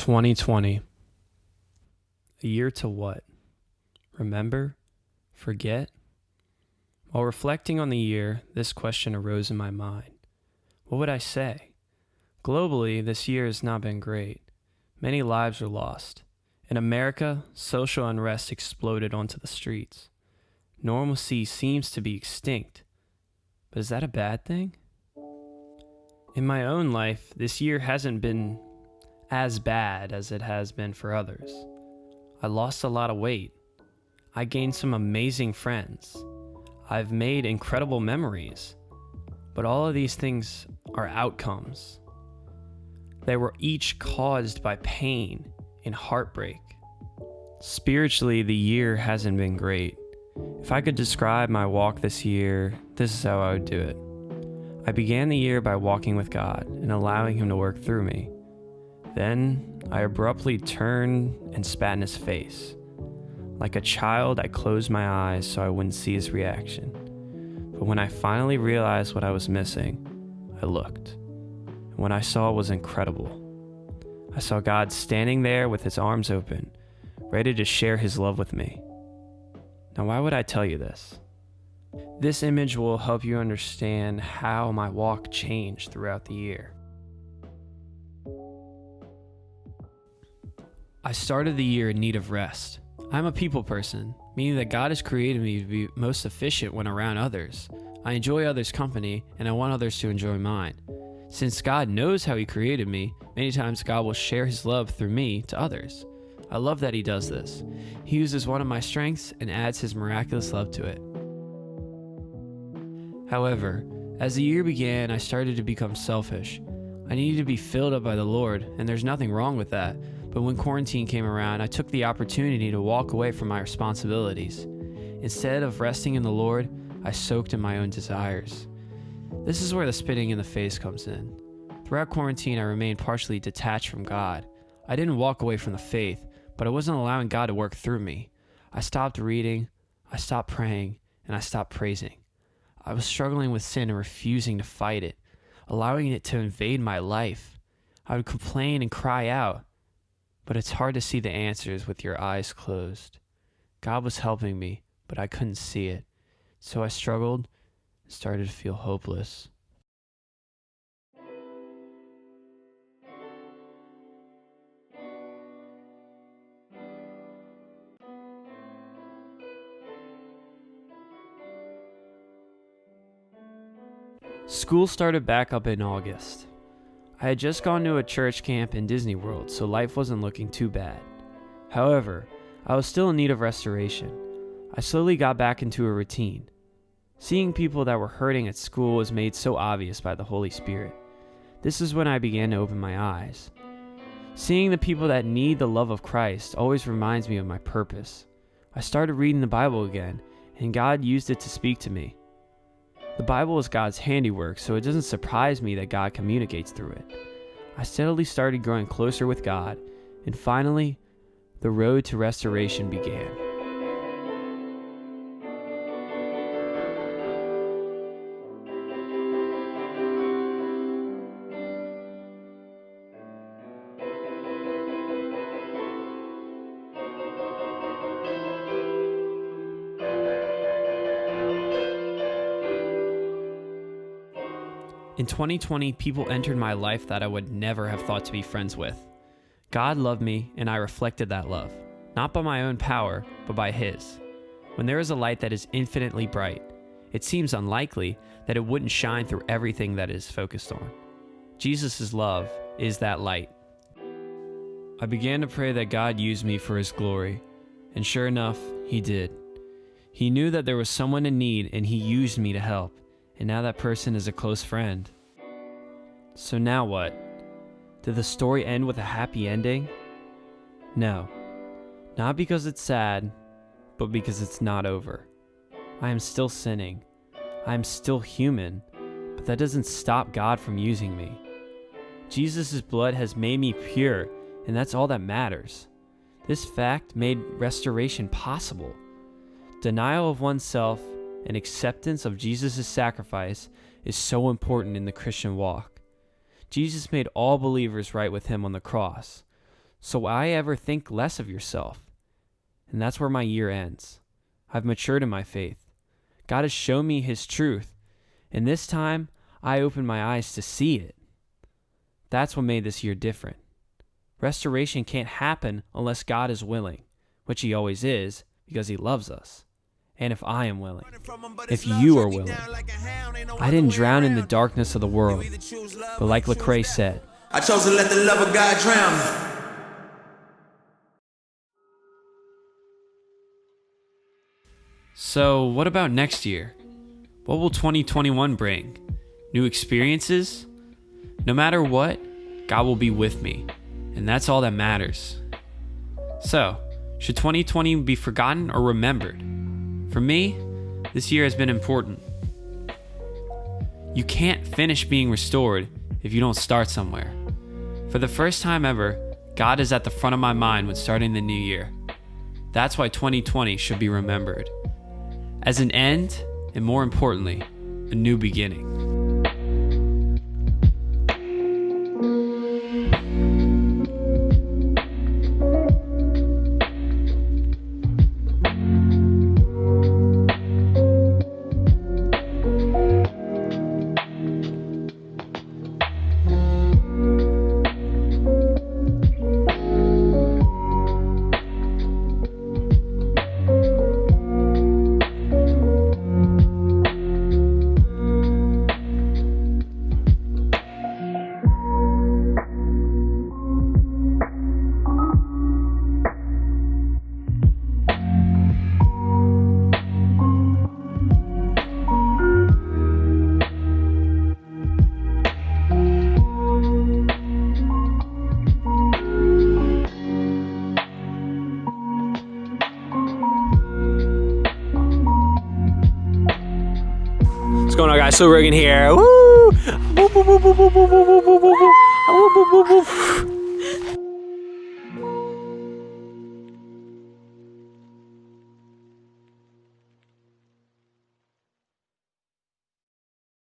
2020. A year to what? Remember? Forget? While reflecting on the year, this question arose in my mind. What would I say? Globally, this year has not been great. Many lives were lost. In America, social unrest exploded onto the streets. Normalcy seems to be extinct. But is that a bad thing? In my own life, this year hasn't been as bad as it has been for others. I lost a lot of weight. I gained some amazing friends. I've made incredible memories. But all of these things are outcomes. They were each caused by pain and heartbreak. Spiritually, the year hasn't been great. If I could describe my walk this year, this is how I would do it. I began the year by walking with God and allowing Him to work through me. Then I abruptly turned and spat in His face. Like a child, I closed my eyes so I wouldn't see His reaction. But when I finally realized what I was missing, I looked. And what I saw was incredible. I saw God standing there with His arms open, ready to share His love with me. Now, why would I tell you this? This image will help you understand how my walk changed throughout the year. I started the year in need of rest. I'm a people person, meaning that God has created me to be most efficient when around others. I enjoy others' company, and I want others to enjoy mine. Since God knows how He created me, many times God will share His love through me to others. I love that He does this. He uses one of my strengths and adds His miraculous love to it. However, as the year began, I started to become selfish. I needed to be filled up by the Lord, and there's nothing wrong with that. But when quarantine came around, I took the opportunity to walk away from my responsibilities. Instead of resting in the Lord, I soaked in my own desires. This is where the spitting in the face comes in. Throughout quarantine, I remained partially detached from God. I didn't walk away from the faith, but I wasn't allowing God to work through me. I stopped reading, I stopped praying, and I stopped praising. I was struggling with sin and refusing to fight it, allowing it to invade my life. I would complain and cry out, but it's hard to see the answers with your eyes closed. God was helping me, but I couldn't see it. So I struggled and started to feel hopeless. School started back up in August. I had just gone to a church camp in Disney World, so life wasn't looking too bad. However, I was still in need of restoration. I slowly got back into a routine. Seeing people that were hurting at school was made so obvious by the Holy Spirit. This is when I began to open my eyes. Seeing the people that need the love of Christ always reminds me of my purpose. I started reading the Bible again, and God used it to speak to me. The Bible is God's handiwork, so it doesn't surprise me that God communicates through it. I steadily started growing closer with God, and finally, the road to restoration began. In 2020, people entered my life that I would never have thought to be friends with. God loved me, and I reflected that love, not by my own power, but by His. When there is a light that is infinitely bright, it seems unlikely that it wouldn't shine through everything that it is focused on. Jesus' love is that light. I began to pray that God use me for His glory, and sure enough, He did. He knew that there was someone in need, and He used me to help. And now that person is a close friend. So now what? Did the story end with a happy ending? No. Not because it's sad, but because it's not over. I am still sinning. I am still human, but that doesn't stop God from using me. Jesus' blood has made me pure, and that's all that matters. This fact made restoration possible. Denial of oneself and acceptance of Jesus' sacrifice is so important in the Christian walk. Jesus made all believers right with Him on the cross. So why ever think less of yourself? And that's where my year ends. I've matured in my faith. God has shown me his truth, and this time I opened my eyes to see it. That's what made this year different. Restoration can't happen unless God is willing, which he always is because he loves us. And if I am willing, if you are willing. I didn't drown in the darkness of the world, but like Lecrae said, I chose to let the love of God drown me. So what about next year? What will 2021 bring? New experiences? No matter what, God will be with me, and that's all that matters. So, should 2020 be forgotten or remembered? For me, this year has been important. You can't finish being restored if you don't start somewhere. For the first time ever, God is at the front of my mind when starting the new year. That's why 2020 should be remembered. As an end, and more importantly, a new beginning. What's going on, guys? SlowBrogan here. Woo! Woo, woo, woo, woo, woo,